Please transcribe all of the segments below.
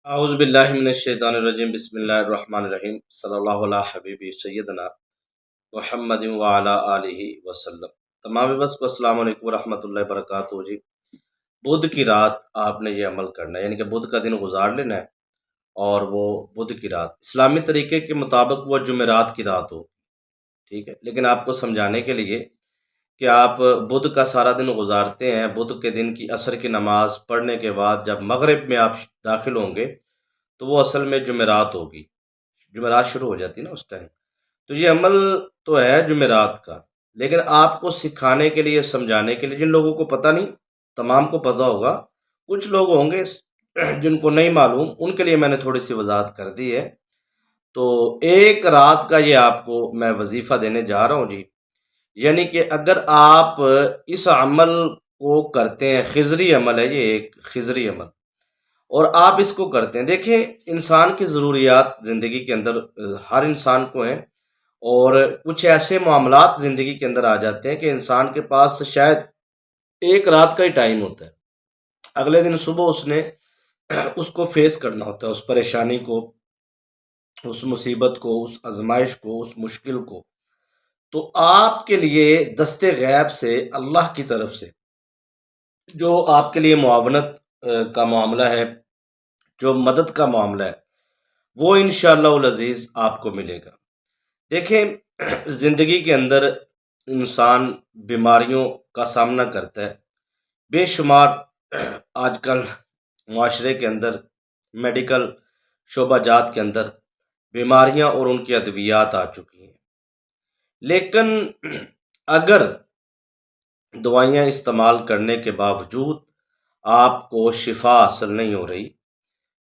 اعوذ باللہ من الشیطان الرجیم بسم اللہ الرحمن الرحیم صلی اللہ علیہ حبیبی سیدنا محمد وعلی آلہ وسلم۔ تمام بس کو السلام علیکم ورحمۃ اللہ وبرکاتہ جی۔ بدھ کی رات آپ نے یہ عمل کرنا ہے، یعنی کہ بدھ کا دن گزار لینا ہے، اور وہ بدھ کی رات اسلامی طریقے کے مطابق وہ جمعرات کی رات ہو، ٹھیک ہے۔ لیکن آپ کو سمجھانے کے لیے کہ آپ بدھ کا سارا دن گزارتے ہیں، بدھ کے دن کی عصر کی نماز پڑھنے کے بعد جب مغرب میں آپ داخل ہوں گے تو وہ اصل میں جمعرات ہوگی، جمعرات شروع ہو جاتی نا اس ٹائم۔ تو یہ عمل تو ہے جمعرات کا، لیکن آپ کو سکھانے کے لیے، سمجھانے کے لیے، جن لوگوں کو پتہ نہیں، تمام کو پتہ ہوگا، کچھ لوگ ہوں گے جن کو نہیں معلوم، ان کے لیے میں نے تھوڑی سی وضاحت کر دی ہے۔ تو ایک رات کا یہ آپ کو میں وظیفہ دینے جا رہا ہوں جی، یعنی کہ اگر آپ اس عمل کو کرتے ہیں، خضری عمل ہے یہ، ایک خضری عمل، اور آپ اس کو کرتے ہیں، دیکھیں انسان کی ضروریات زندگی کے اندر ہر انسان کو ہیں، اور کچھ ایسے معاملات زندگی کے اندر آ جاتے ہیں کہ انسان کے پاس شاید ایک رات کا ہی ٹائم ہوتا ہے، اگلے دن صبح اس نے اس کو فیس کرنا ہوتا ہے، اس پریشانی کو، اس مصیبت کو، اس آزمائش کو، اس مشکل کو۔ تو آپ کے لیے دست غیب سے، اللہ کی طرف سے جو آپ کے لیے معاونت کا معاملہ ہے، جو مدد کا معاملہ ہے، وہ انشاءاللہ العزیز آپ کو ملے گا۔ دیکھیں زندگی کے اندر انسان بیماریوں کا سامنا کرتا ہے، بے شمار آج کل معاشرے کے اندر، میڈیکل شعبہ جات کے اندر بیماریاں اور ان کی ادویات آ چکی ہیں، لیکن اگر دوائیاں استعمال کرنے کے باوجود آپ کو شفا حاصل نہیں ہو رہی،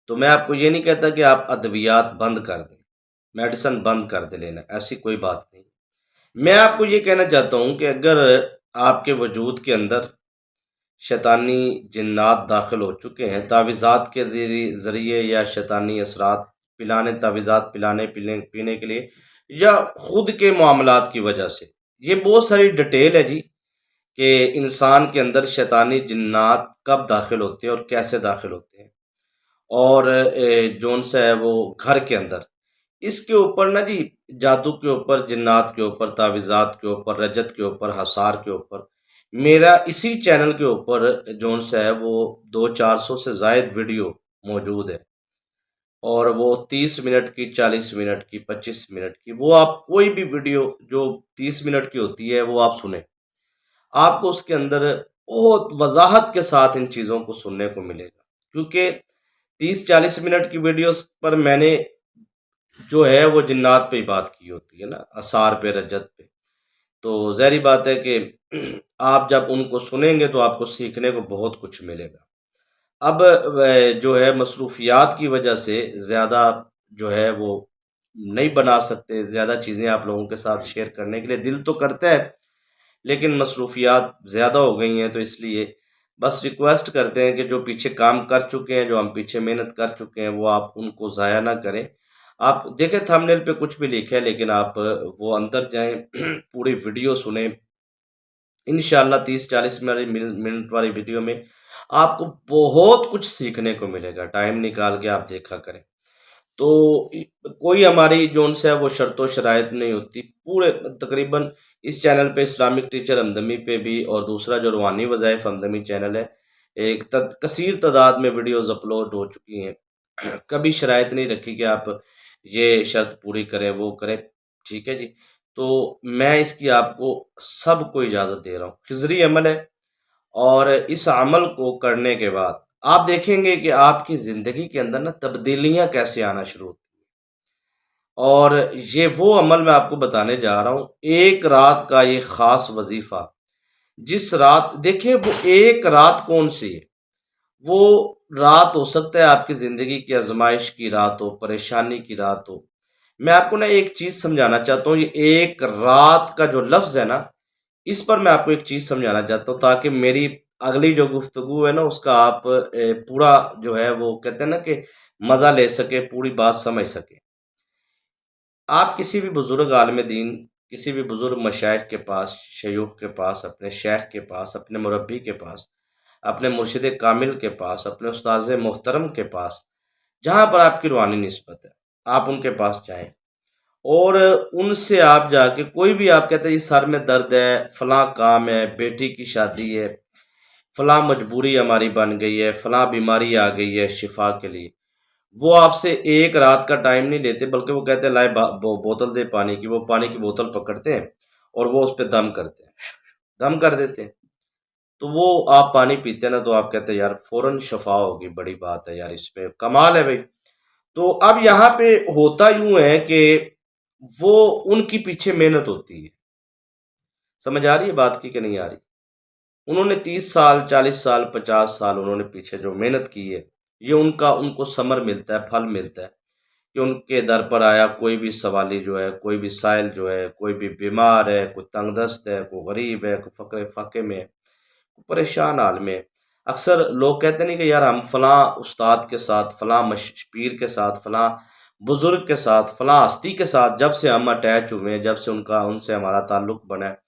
تو میں آپ کو یہ نہیں کہتا کہ آپ ادویات بند کر دیں، میڈیسن بند کر دے لینا، ایسی کوئی بات نہیں۔ میں آپ کو یہ کہنا چاہتا ہوں کہ اگر آپ کے وجود کے اندر شیطانی جنات داخل ہو چکے ہیں، تعویذات کے ذریعے یا شیطانی اثرات پلانے، تعویذات پلانے پینے کے لیے، یا خود کے معاملات کی وجہ سے، یہ بہت ساری ڈیٹیل ہے جی، کہ انسان کے اندر شیطانی جنات کب داخل ہوتے ہیں اور کیسے داخل ہوتے ہیں، اور جون سا ہے وہ گھر کے اندر، اس کے اوپر نا جی، جادو کے اوپر، جنات کے اوپر، تعویذات کے اوپر، رجت کے اوپر، حصار کے اوپر، میرا اسی چینل کے اوپر جون سا ہے وہ 200-400 سے زائد ویڈیو موجود ہے، اور وہ 30 منٹ کی، 40 منٹ کی، 25 منٹ کی، وہ آپ کوئی بھی ویڈیو جو 30 منٹ کی ہوتی ہے وہ آپ سنیں، آپ کو اس کے اندر بہت وضاحت کے ساتھ ان چیزوں کو سننے کو ملے گا، کیونکہ 30-40 منٹ کی ویڈیوز پر میں نے جو ہے وہ جنات پہ ہی بات کی ہوتی ہے نا، آثار پہ، رجت پہ، تو ظاہری بات ہے کہ آپ جب ان کو سنیں گے تو آپ کو سیکھنے کو بہت کچھ ملے گا۔ اب جو ہے مصروفیات کی وجہ سے زیادہ جو ہے وہ نہیں بنا سکتے، زیادہ چیزیں آپ لوگوں کے ساتھ شیئر کرنے کے لیے دل تو کرتا ہے، لیکن مصروفیات زیادہ ہو گئی ہیں، تو اس لیے بس ریکویسٹ کرتے ہیں کہ جو پیچھے کام کر چکے ہیں، جو ہم پیچھے محنت کر چکے ہیں، وہ آپ ان کو ضائع نہ کریں۔ آپ دیکھیں تھمبنیل پہ کچھ بھی لکھے ہے، لیکن آپ وہ اندر جائیں، پوری ویڈیو سنیں، انشاءاللہ 30-40 منٹ والی ویڈیو میں آپ کو بہت کچھ سیکھنے کو ملے گا، ٹائم نکال کے آپ دیکھا کریں۔ تو کوئی ہماری جون سے ہے وہ شرط و شرائط نہیں ہوتی، پورے تقریباً اس چینل پہ اسلامک ٹیچر ہمدمی پہ بھی، اور دوسرا جو روحانی وظائف ہمدمی چینل ہے، ایک کثیر تعداد میں ویڈیوز اپلوڈ ہو چکی ہیں، کبھی شرائط نہیں رکھی کہ آپ یہ شرط پوری کریں، وہ کریں، ٹھیک ہے جی۔ تو میں اس کی آپ کو سب کو اجازت دے رہا ہوں، خضری عمل ہے، اور اس عمل کو کرنے کے بعد آپ دیکھیں گے کہ آپ کی زندگی کے اندر نا تبدیلیاں کیسے آنا شروع ہوتی ہیں، اور یہ وہ عمل میں آپ کو بتانے جا رہا ہوں، ایک رات کا یہ خاص وظیفہ، جس رات، دیکھیں وہ ایک رات کون سی ہے، وہ رات ہو سکتا ہے آپ کی زندگی کی آزمائش کی رات ہو، پریشانی کی رات ہو۔ میں آپ کو نا ایک چیز سمجھانا چاہتا ہوں، یہ ایک رات کا جو لفظ ہے نا، اس پر میں آپ کو ایک چیز سمجھانا چاہتا ہوں، تاکہ میری اگلی جو گفتگو ہے نا اس کا آپ پورا جو ہے وہ کہتے ہیں نا کہ مزہ لے سکے، پوری بات سمجھ سکے۔ آپ کسی بھی بزرگ عالم دین، کسی بھی بزرگ مشائخ کے پاس، شیوخ کے پاس، اپنے شیخ کے پاس، اپنے مربی کے پاس، اپنے مرشد کامل کے پاس، اپنے استاذ محترم کے پاس جہاں پر آپ کی روحانی نسبت ہے آپ ان کے پاس جائیں، اور ان سے آپ جا کے کوئی بھی آپ کہتے ہیں یہ سر میں درد ہے، فلاں کام ہے، بیٹی کی شادی ہے، فلاں مجبوری ہماری بن گئی ہے، فلاں بیماری آ گئی ہے شفا کے لیے، وہ آپ سے ایک رات کا ٹائم نہیں لیتے، بلکہ وہ کہتے ہیں لائے بوتل دے پانی کی، وہ پانی کی بوتل پکڑتے ہیں اور وہ اس پہ دم کرتے ہیں، دم کر دیتے ہیں، تو وہ آپ پانی پیتے ہیں نا تو آپ کہتے ہیں یار فوراً شفا ہوگی، بڑی بات ہے یار، اس میں کمال ہے بھائی۔ تو اب یہاں پہ ہوتا یوں ہے کہ وہ ان کی پیچھے محنت ہوتی ہے، سمجھ آ رہی ہے بات کی کہ نہیں آ رہی؟ انہوں نے 30 سال 40 سال 50 سال انہوں نے پیچھے جو محنت کی ہے، یہ ان کو ثمر ملتا ہے، پھل ملتا ہے کہ ان کے در پر آیا کوئی بھی سوالی جو ہے، کوئی بھی سائل جو ہے، کوئی بھی بیمار ہے، کوئی تنگ دست ہے، کوئی غریب ہے، کوئی فقر فاقے میں ہے، کوئی پریشان حال میں ہے۔ اکثر لوگ کہتے نہیں کہ یار ہم فلاں استاد کے ساتھ، فلاں پیر کے ساتھ، فلاں بزرگ کے ساتھ، فلاں ہستی کے ساتھ جب سے ہم اٹیچ ہوئے ہیں، جب سے ان سے ہمارا تعلق بنا ہے،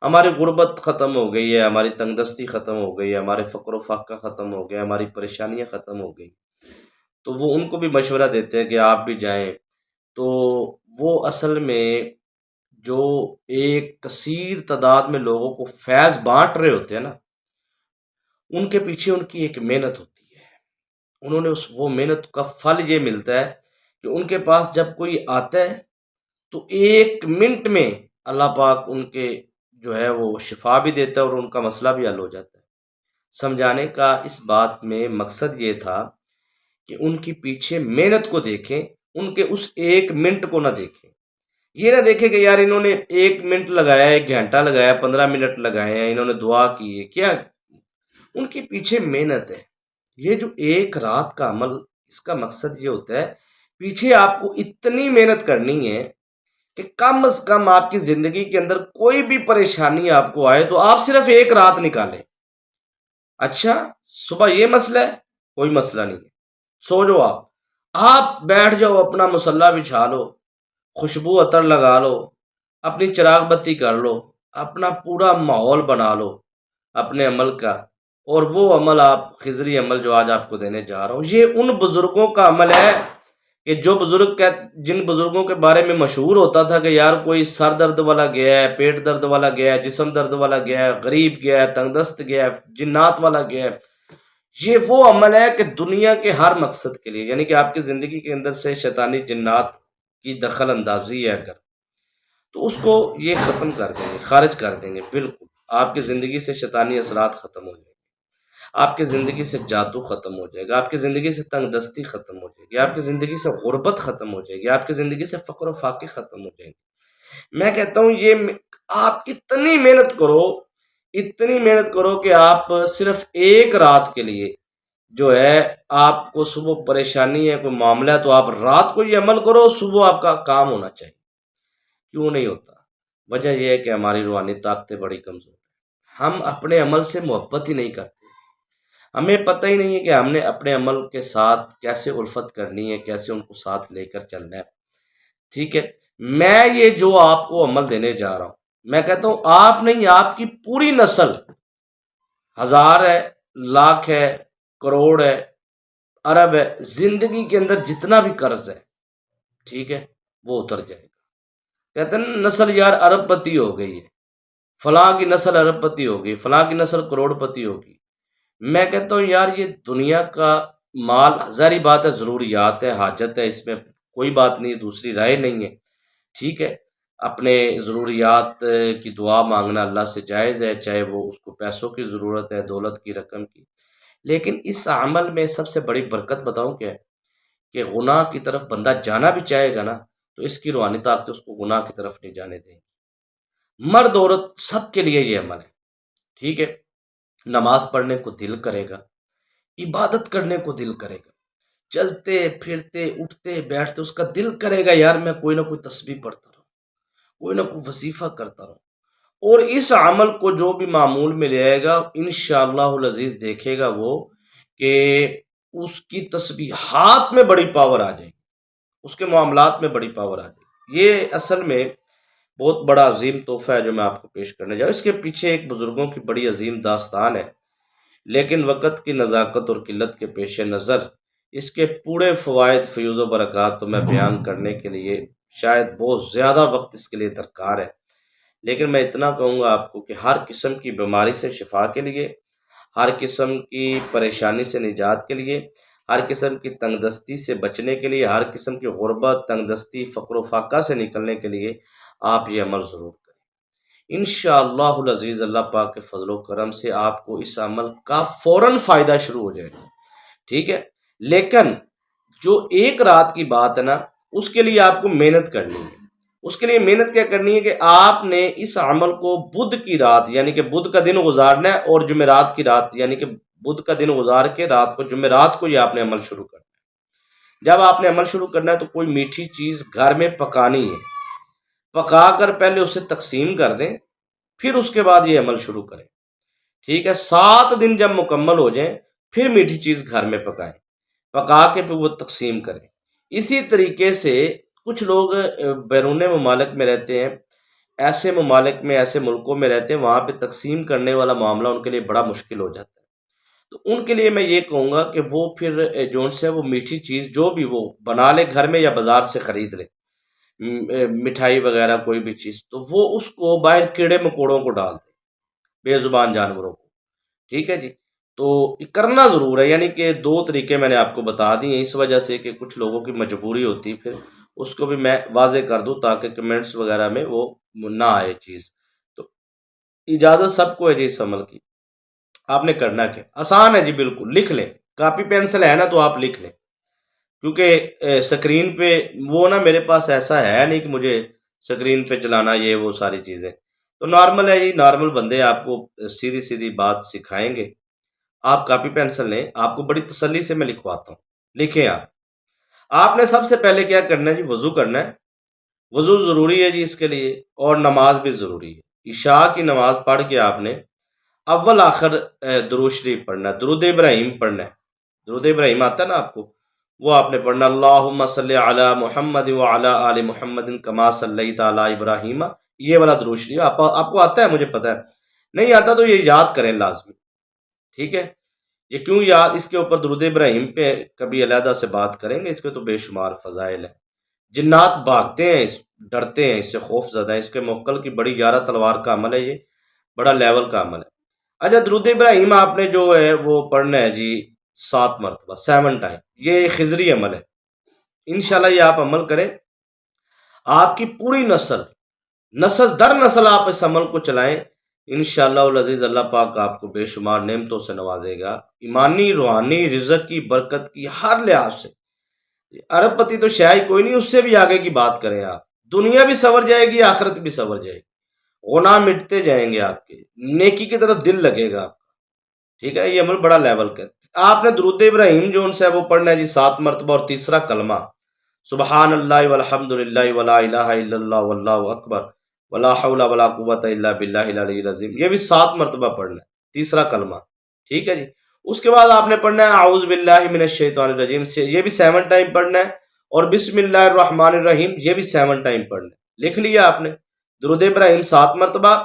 ہماری غربت ختم ہو گئی ہے، ہماری تنگ دستی ختم ہو گئی ہے، ہمارے فقر و فاقہ ختم ہو گیا، ہماری پریشانیاں ختم ہو گئی، تو وہ ان کو بھی مشورہ دیتے ہیں کہ آپ بھی جائیں۔ تو وہ اصل میں جو ایک کثیر تعداد میں لوگوں کو فیض بانٹ رہے ہوتے ہیں نا، ان کے پیچھے ان کی ایک محنت ہوتی ہے، انہوں نے وہ محنت کا پھل یہ ملتا ہے کہ ان کے پاس جب کوئی آتا ہے تو 1 منٹ میں اللہ پاک ان کے جو ہے وہ شفا بھی دیتا ہے اور ان کا مسئلہ بھی حل ہو جاتا ہے۔ سمجھانے کا اس بات میں مقصد یہ تھا کہ ان کی پیچھے محنت کو دیکھیں، ان کے اس 1 منٹ کو نہ دیکھیں، یہ نہ دیکھیں کہ یار انہوں نے 1 منٹ لگایا، 1 گھنٹہ لگایا، 15 منٹ لگائے ہیں، انہوں نے دعا کی ہے کیا؟ ان کے پیچھے محنت ہے۔ یہ جو ایک رات کا عمل، اس کا مقصد یہ ہوتا ہے پیچھے آپ کو اتنی محنت کرنی ہے کہ کم از کم آپ کی زندگی کے اندر کوئی بھی پریشانی آپ کو آئے تو آپ صرف 1 رات نکالیں۔ اچھا، صبح یہ مسئلہ ہے، کوئی مسئلہ نہیں ہے، سو جاؤ آپ بیٹھ جاؤ، اپنا مصلی بچھا لو، خوشبو عطر لگا لو، اپنی چراغ بتی کر لو، اپنا پورا ماحول بنا لو اپنے عمل کا، اور وہ عمل آپ خضری عمل جو آج آپ کو دینے جا رہا ہوں، یہ ان بزرگوں کا عمل ہے کہ جو جن بزرگوں کے بارے میں مشہور ہوتا تھا کہ یار کوئی سر درد والا گیا ہے، پیٹ درد والا گیا ہے، جسم درد والا گیا ہے، غریب گیا ہے، تنگ دست گیا ہے، جنات والا گیا ہے، یہ وہ عمل ہے کہ دنیا کے ہر مقصد کے لیے، یعنی کہ آپ کی زندگی کے اندر سے شیطانی جنات کی دخل اندازی ہے اگر، تو اس کو یہ ختم کر دیں گے، خارج کر دیں گے، بالکل آپ کی زندگی سے شیطانی اثرات ختم ہو جائیں گے، آپ کی زندگی سے جادو ختم ہو جائے گا، آپ کی زندگی سے تنگ دستی ختم ہو جائے گی، آپ کی زندگی سے غربت ختم ہو جائے گی، آپ کی زندگی سے فقر و فاقے ختم ہو جائیں گے۔ میں کہتا ہوں آپ اتنی محنت کرو، اتنی محنت کرو کہ آپ صرف 1 رات کے لیے جو ہے، آپ کو صبح پریشانی ہے، کوئی معاملہ ہے، تو آپ رات کو یہ عمل کرو، صبح آپ کا کام ہونا چاہیے۔ کیوں نہیں ہوتا؟ وجہ یہ ہے کہ ہماری روحانی طاقتیں بڑی کمزور ہیں، ہم اپنے عمل سے محبت ہی نہیں کرتے، ہمیں پتہ ہی نہیں ہے کہ ہم نے اپنے عمل کے ساتھ کیسے الفت کرنی ہے، کیسے ان کو ساتھ لے کر چلنا ہے۔ ٹھیک ہے، میں یہ جو آپ کو عمل دینے جا رہا ہوں، میں کہتا ہوں آپ نہیں، آپ کی پوری نسل، 1000 ہے، لاکھ ہے، کروڑ ہے، ارب ہے، زندگی کے اندر جتنا بھی قرض ہے، ٹھیک ہے، وہ اتر جائے گا۔ کہتے ہیں نا نسل یار ارب پتی ہو گئی ہے، فلاں کی نسل ارب پتی ہو گئی، فلاں کی نسل کروڑ پتی ہوگی۔ میں کہتا ہوں یار یہ دنیا کا مال ظاہری بات ہے، ضروریات ہے، حاجت ہے، اس میں کوئی بات نہیں، دوسری رائے نہیں ہے، ٹھیک ہے، اپنے ضروریات کی دعا مانگنا اللہ سے جائز ہے، چاہے وہ اس کو پیسوں کی ضرورت ہے، دولت کی، رقم کی، لیکن اس عمل میں سب سے بڑی برکت بتاؤں کیا ہے؟ کہ گناہ کی طرف بندہ جانا بھی چاہے گا نا تو اس کی روحانی طاقت اس کو گناہ کی طرف نہیں جانے دیں گی۔ مرد عورت سب کے لیے یہ عمل ہے، ٹھیک ہے، نماز پڑھنے کو دل کرے گا، عبادت کرنے کو دل کرے گا، چلتے پھرتے اٹھتے بیٹھتے اس کا دل کرے گا یار میں کوئی نہ کوئی تسبیح پڑھتا رہوں، کوئی نہ کوئی وظیفہ کرتا رہوں، اور اس عمل کو جو بھی معمول میں لے آئے گا انشاءاللہ العزیز دیکھے گا وہ کہ اس کی تسبیحات میں بڑی پاور آ جائے گی، اس کے معاملات میں بڑی پاور آ جائے گی۔ یہ اصل میں بہت بڑا عظیم تحفہ ہے جو میں آپ کو پیش کرنے جاؤں، اس کے پیچھے ایک بزرگوں کی بڑی عظیم داستان ہے، لیکن وقت کی نزاکت اور قلت کے پیش نظر اس کے پورے فوائد فیوز و برکات تو میں بیان کرنے کے لیے شاید بہت زیادہ وقت اس کے لیے درکار ہے، لیکن میں اتنا کہوں گا آپ کو کہ ہر قسم کی بیماری سے شفا کے لیے، ہر قسم کی پریشانی سے نجات کے لیے، ہر قسم کی تنگ دستی سے بچنے کے لیے، ہر قسم کی غربت، تنگ دستی، فقر و فاقہ سے نکلنے کے لیے آپ یہ عمل ضرور کریں۔ انشاءاللہ العزیز اللہ پاک کے فضل و کرم سے آپ کو اس عمل کا فوراً فائدہ شروع ہو جائے گا، ٹھیک ہے؟ لیکن جو ایک رات کی بات ہے نا، اس کے لیے آپ کو محنت کرنی ہے۔ اس کے لیے محنت کیا کرنی ہے کہ آپ نے اس عمل کو بدھ کی رات یعنی کہ بدھ کا دن گزارنا ہے، اور جمعرات کی رات یعنی کہ بدھ کا دن گزار کے رات کو جمعرات کو یہ آپ نے عمل شروع کرنا ہے۔ جب آپ نے عمل شروع کرنا ہے تو کوئی میٹھی چیز گھر میں پکانی ہے، پکا کر پہلے اسے تقسیم کر دیں، پھر اس کے بعد یہ عمل شروع کریں، ٹھیک ہے؟ 7 دن جب مکمل ہو جائیں پھر میٹھی چیز گھر میں پکائیں، پکا کے پھر وہ تقسیم کریں۔ اسی طریقے سے کچھ لوگ بیرون ممالک میں رہتے ہیں، ایسے ممالک میں، ایسے ملکوں میں رہتے ہیں، وہاں پہ تقسیم کرنے والا معاملہ ان کے لیے بڑا مشکل ہو جاتا ہے۔ تو ان کے لیے میں یہ کہوں گا کہ وہ پھر جون سے وہ میٹھی چیز جو بھی وہ بنا لے گھر میں یا بازار سے خرید لے، مٹھائی وغیرہ کوئی بھی چیز، تو وہ اس کو باہر کیڑے مکوڑوں کو ڈال دے، بے زبان جانوروں کو، ٹھیک ہے جی؟ تو کرنا ضرور ہے، یعنی کہ 2 طریقے میں نے آپ کو بتا دی ہیں، اس وجہ سے کہ کچھ لوگوں کی مجبوری ہوتی ہے، پھر اس کو بھی میں واضح کر دوں تاکہ کمنٹس وغیرہ میں وہ نہ آئے چیز۔ تو اجازت سب کو ہے جی اس عمل کی۔ آپ نے کرنا کیا؟ آسان ہے جی، بالکل لکھ لیں، کاپی پینسل ہے نا تو آپ لکھ لیں، کیونکہ سکرین پہ وہ نا میرے پاس ایسا ہے نہیں کہ مجھے سکرین پہ چلانا یہ وہ ساری چیزیں، تو نارمل ہے جی، نارمل بندے آپ کو سیدھی سیدھی بات سکھائیں گے۔ آپ کاپی پینسل لیں، آپ کو بڑی تسلی سے میں لکھواتا ہوں، لکھیں آپ نے سب سے پہلے کیا کرنا ہے جی؟ وضو کرنا ہے، وضو ضروری ہے جی اس کے لیے، اور نماز بھی ضروری ہے۔ عشاء کی نماز پڑھ کے آپ نے اول آخر درود شریف پڑھنا ہے، درود ابراہیم پڑھنا ہے۔ درود ابراہیم آتا ہے نا آپ کو، وہ آپ نے پڑھنا، اللہم صلی علی محمد وعلی آل محمد کما صلیت علی ابراہیم، یہ والا درود شریف آپ کو آتا ہے، مجھے پتہ ہے، نہیں آتا تو یہ یاد کریں لازمی، ٹھیک ہے؟ یہ کیوں یاد، اس کے اوپر درود ابراہیم پہ کبھی علیحدہ سے بات کریں گے، اس کے تو بے شمار فضائل ہیں۔ جنات بھاگتے ہیں، ڈرتے ہیں، اس سے خوف زدہ ہیں، اس کے موکل کی بڑی یارہ تلوار کا عمل ہے، یہ بڑا لیول کا عمل ہے۔ اچھا، درود ابراہیم آپ نے جو ہے وہ پڑھنا ہے جی 7 مرتبہ، 7 ٹائم، یہ خضری عمل ہے۔ انشاءاللہ یہ آپ عمل کریں، آپ کی پوری نسل در نسل آپ اس عمل کو چلائیں، انشاءاللہ العزیز اللہ پاک آپ کو بے شمار نعمتوں سے نوازے گا، ایمانی، روحانی، رزق کی، برکت کی، ہر لحاظ سے۔ ارب پتی تو شاید کوئی نہیں، اس سے بھی آگے کی بات کریں آپ، دنیا بھی سنور جائے گی، آخرت بھی سنور جائے گی، گناہ مٹتے جائیں گے آپ کے، نیکی کی طرف دل لگے گا، ٹھیک ہے؟ یہ عمل بڑا لیول کا ہے۔ آپ نے درود ابراہیم جو ان سے وہ پڑھنا ہے جی 7 مرتبہ، اور تیسرا کلمہ سبحان اللہ والحمد للہ ولا الہ الا اللہ واللہ اکبر ولا حول ولا قوت الا باللہ العلی العظیم، یہ بھی 7 مرتبہ پڑھنا ہے، تیسرا کلمہ، ٹھیک ہے جی؟ اس کے بعد آپ نے پڑھنا ہے اعوذ باللہ من الشیطان الرجیم سے، یہ بھی 7 ٹائم پڑھنا ہے، اور بسم اللہ الرحمن الرحیم، یہ بھی 7 ٹائم پڑھنا ہے۔ لکھ لیا آپ نے؟ درود ابراہیم 7 مرتبہ،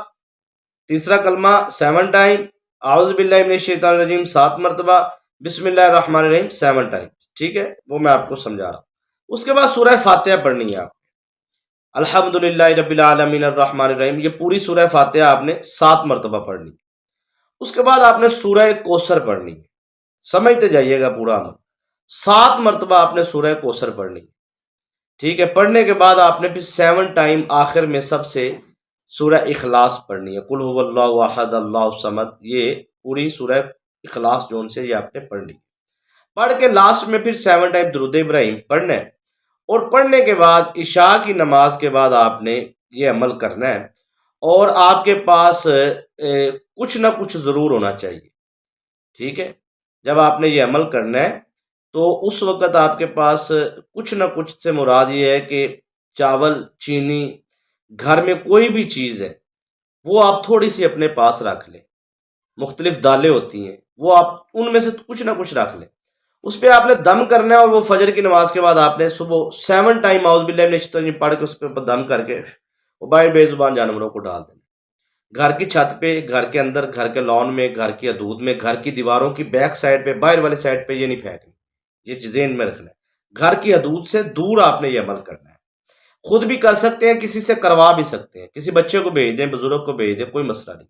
تیسرا کلمہ 7 ٹائم، اعوذ باللہ من الشیطان الرجیم 7 مرتبہ، بسم اللہ الرحمن الرحیم 7 ٹائم، ٹھیک ہے؟ وہ میں آپ کو سمجھا رہا ہوں۔ اس کے بعد سورہ فاتحہ پڑھنی ہے آپ، الحمد للہ رب العالمین الرحمن الرحیم، یہ پوری سورہ فاتحہ آپ نے 7 مرتبہ پڑھنی ہے۔ اس کے بعد آپ نے سورہ کوثر پڑھنی ہے، سمجھتے جائیے گا پورا عمل، 7 مرتبہ آپ نے سورہ کوثر پڑھنی ہے، ٹھیک ہے؟ پڑھنے کے بعد آپ نے پھر 7 ٹائم آخر میں سب سے سورہ اخلاص پڑھنی ہے، قل هو اللہ احد اللہ الصمد، یہ پوری سورہ اخلاص جون سے یہ آپ نے پڑھنی ہے۔ پڑھ کے لاسٹ میں پھر 7 ٹائم درود ابراہیم پڑھنا ہے، اور پڑھنے کے بعد عشاء کی نماز کے بعد آپ نے یہ عمل کرنا ہے، اور آپ کے پاس کچھ نہ کچھ ضرور ہونا چاہیے، ٹھیک ہے؟ جب آپ نے یہ عمل کرنا ہے تو اس وقت آپ کے پاس کچھ نہ کچھ سے مراد یہ ہے کہ چاول، چینی، گھر میں کوئی بھی چیز ہے وہ آپ تھوڑی سی اپنے پاس رکھ لیں، مختلف دالیں ہوتی ہیں وہ آپ ان میں سے کچھ نہ کچھ رکھ لیں، اس پہ آپ نے دم کرنا ہے، اور وہ فجر کی نماز کے بعد آپ نے صبح 7 ٹائم اعوذ باللہ من الشیطان الرجیم پڑھ کے اس پہ دم کر کے وہ باہر بے زبان جانوروں کو ڈال دینا، گھر کی چھت پہ، گھر کے اندر، گھر کے لان میں، گھر کی حدود میں، گھر کی دیواروں کی بیک سائڈ پہ، باہر والے سائڈ پہ یہ نہیں پھینکنی، یہ ذہن میں رکھنا ہے، گھر کی حدود سے دور آپ نے یہ عمل کرنا ہے۔ خود بھی کر سکتے ہیں، کسی سے کروا بھی سکتے ہیں، کسی بچے کو بھیج دیں، بزرگ کو بھیج دیں، کوئی مسئلہ نہیں۔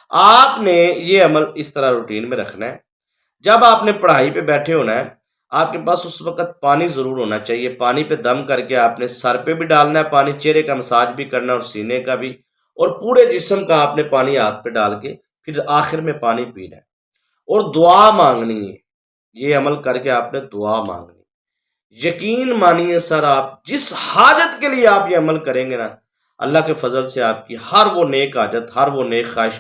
آپ نے یہ عمل اس طرح روٹین میں رکھنا ہے۔ جب آپ نے پڑھائی پہ بیٹھے ہونا ہے، آپ کے پاس اس وقت پانی ضرور ہونا چاہیے۔ پانی پہ دم کر کے آپ نے سر پہ بھی ڈالنا ہے پانی، چہرے کا مساج بھی کرنا ہے اور سینے کا بھی، اور پورے جسم کا آپ نے پانی ہاتھ پہ ڈال کے پھر آخر میں پانی پینا ہے اور دعا مانگنی ہے۔ یہ عمل کر کے آپ نے دعا مانگنی ہے۔ یقین مانیے سر، آپ جس حاجت کے لیے آپ یہ عمل کریں گے نا، اللہ کے فضل سے آپ کی ہر وہ نیک حاجت، ہر وہ نیک خواہش